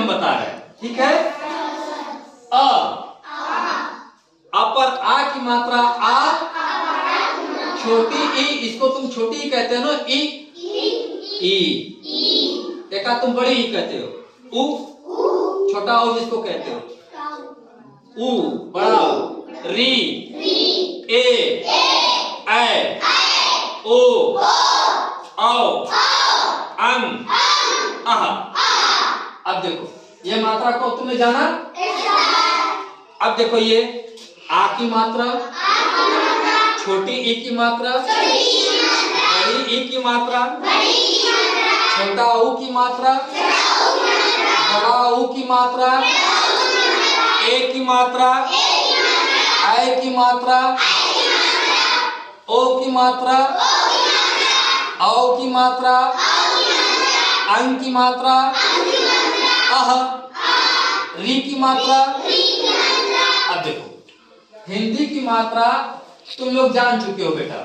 हम बता रहे हैं, ठीक है। अ पर आ की मात्रा आ, छोटी ई, इसको तुम छोटी ई कहते हो ना, ई ई, देखा तुम बड़ी ई कहते हो। उ छोटा ओ जिसको कहते हो, उ बड़ा ओ। री ए ऐ ओ औ अं अह। अब देखो ये मात्रा को तुमने जाना। अब देखो ये आ की मात्रा, छोटी ई की मात्रा, बड़ी ई की मात्रा, छोटा ऊ की मात्रा, बड़ा ऊ की मात्रा, ए की मात्रा, ऐ की मात्रा, ओ की मात्रा, औ की मात्रा, अं की मात्रा, अह, री की मात्रा। अब देखो हिंदी की मात्रा तुम लोग जान चुके हो बेटा।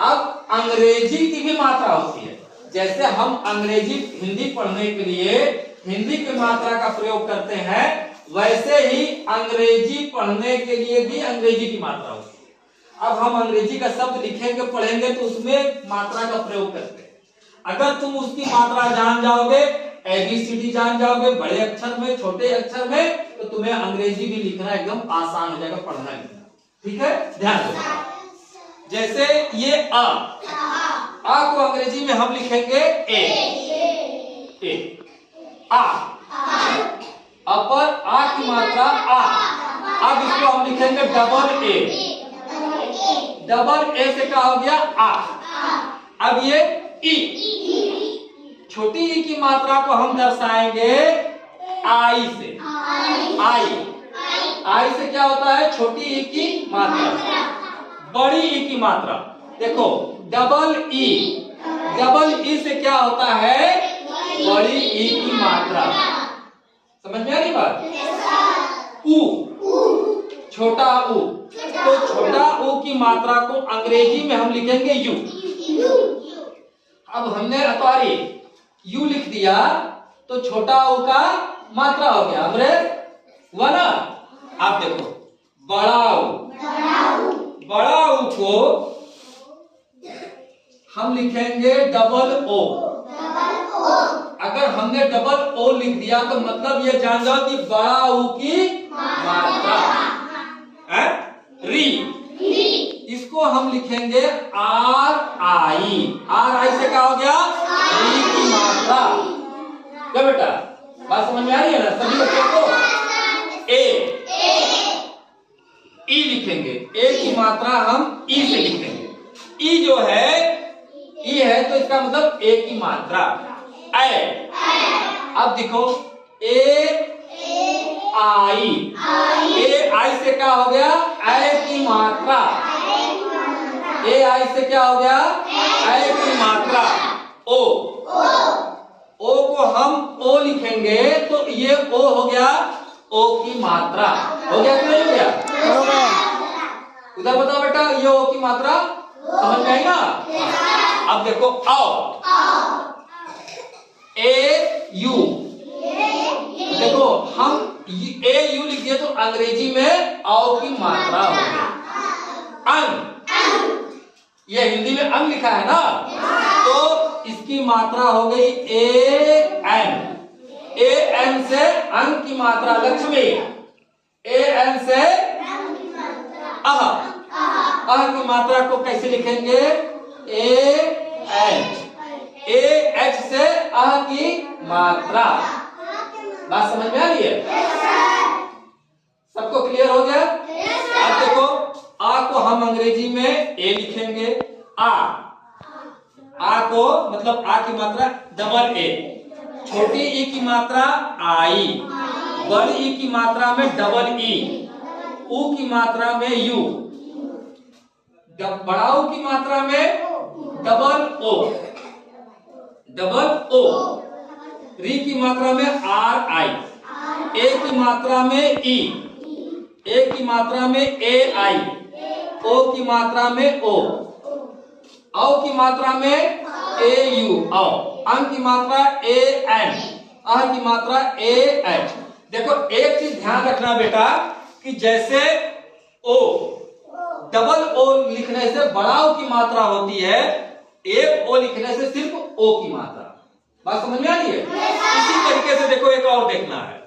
अब अंग्रेजी की भी मात्रा होती है। जैसे हम अंग्रेजी हिंदी पढ़ने के लिए हिंदी की मात्रा का प्रयोग करते हैं, वैसे ही अंग्रेजी पढ़ने के लिए भी अंग्रेजी की मात्रा होती है। अब हम अंग्रेजी का शब्द लिखेंगे पढ़ेंगे तो उसमें मात्रा का प्रयोग करते हैं। अगर तुम उसकी मात्रा जान जाओगे, ABCD जान जाओगे बड़े अक्षर में छोटे अक्षर में, तो तुम्हें अंग्रेजी भी लिखना एकदम आसान हो जाएगा, पढ़ना लिखना। ठीक है, ध्यान दो। जैसे ये आ को अंग्रेजी में हम लिखेंगे ए आ। अब पर आ की मात्रा आ, अब इसको हम लिखेंगे डबल ए से क्या हो गया आ। अब ये ई, छोटी ई की मात्रा को हम दर्शाएंगे आई से। आई से क्या होता है, छोटी ई की मात्रा, बड़ी ई की मात्रा। देखो डबल ई से क्या होता है, बड़ी ई की मात्रा। समझ में आ रही बात। ऊ, छोटा ऊ, तो छोटा ऊ की मात्रा को अंग्रेजी में हम लिखेंगे यू। अब हमने अतवारी यू लिख दिया तो छोटा ऊ का मात्रा हो गया हमरे हुआ ना। आप देखो बड़ा ऊ को हम लिखेंगे डबल ओ। अगर हमने डबल ओ लिख दिया तो मतलब ये जान जाओ कि बड़ा ऊ की मात्रा है। री, इसको हम लिखेंगे आर आई से क्या हो गया, री की मात्रा। क्या बेटा बात समझ में आ रही है ना सभी बच्चों को। ई लिखेंगे, ए की मात्रा हम ई से लिखेंगे। ई जो है ई है तो इसका मतलब ए की मात्रा। ऐ, अब देखो ए आई से क्या हो गया, ऐ की मात्रा। ए आई से क्या हो गया, ऐ की मात्रा। ओ को हम ओ लिखेंगे तो ये ओ हो गया ओ की मात्रा। हो गया कि नहीं हो गया? उधर बताओ बेटा, ये ओ की मात्रा समझ में आई ना। अब देखो आओ, ए यू, देखो हम ए यू लिख दिए तो अंग्रेजी में आओ की मात्रा हो गई। अंग, ये हिंदी में अंग लिखा है ना, तो इसकी मात्रा हो गई ए एन से अंग की मात्रा लक्ष्मी। ए एन से अह की मात्रा को कैसे लिखेंगे, ए एच से अह की मात्रा। बात समझ में आ रही है? सबको क्लियर हो गया? अब देखो आ को हम अंग्रेजी में ए लिखेंगे। आ को मतलब आ की मात्रा डबल ए, छोटी ई की मात्रा आई, बड़ी ई की मात्रा में डबल ई, ऊ की मात्रा में यू, बड़ा ऊ की मात्रा में डबल ओ, री की मात्रा में आर आई, ए की मात्रा में ई, ए की मात्रा में ए आई, ओ की मात्रा में ओ, औ की मात्रा में ए यू औ, अं की मात्रा ए एन, अह की मात्रा ए एच। देखो एक चीज ध्यान रखना बेटा कि जैसे ओ, डबल ओ लिखने से बड़ा ओ की मात्रा होती है, एक ओ लिखने से सिर्फ ओ की मात्रा। बात समझ में आ रही है? इसी तरीके से देखो एक और देखना है,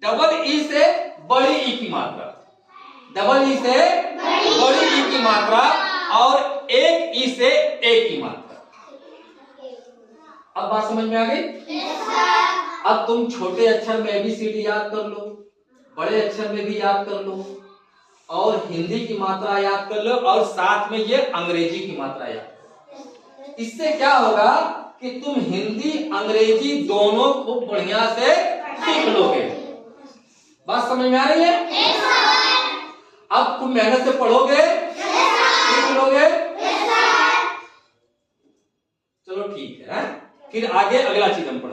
डबल ई से बड़ी ई की मात्रा, डबल ई से बड़ी ई की मात्रा और एक ई से ए की मात्रा। अब बात समझ में आ गई? अब तुम छोटे अक्षर में ABCD याद कर लो, बड़े अक्षर में भी याद कर लो, और हिंदी की मात्रा याद कर लो, और साथ में ये अंग्रेजी की मात्रा याद कर लो। इससे क्या होगा कि तुम हिंदी अंग्रेजी दोनों खूब बढ़िया से सीख लोगे। बात समझ में आ रही है? अब तुम मेहनत से पढ़ोगे, सीख लोगे। चलो ठीक है, फिर आगे अगला चीज हम पढ़ेंगे।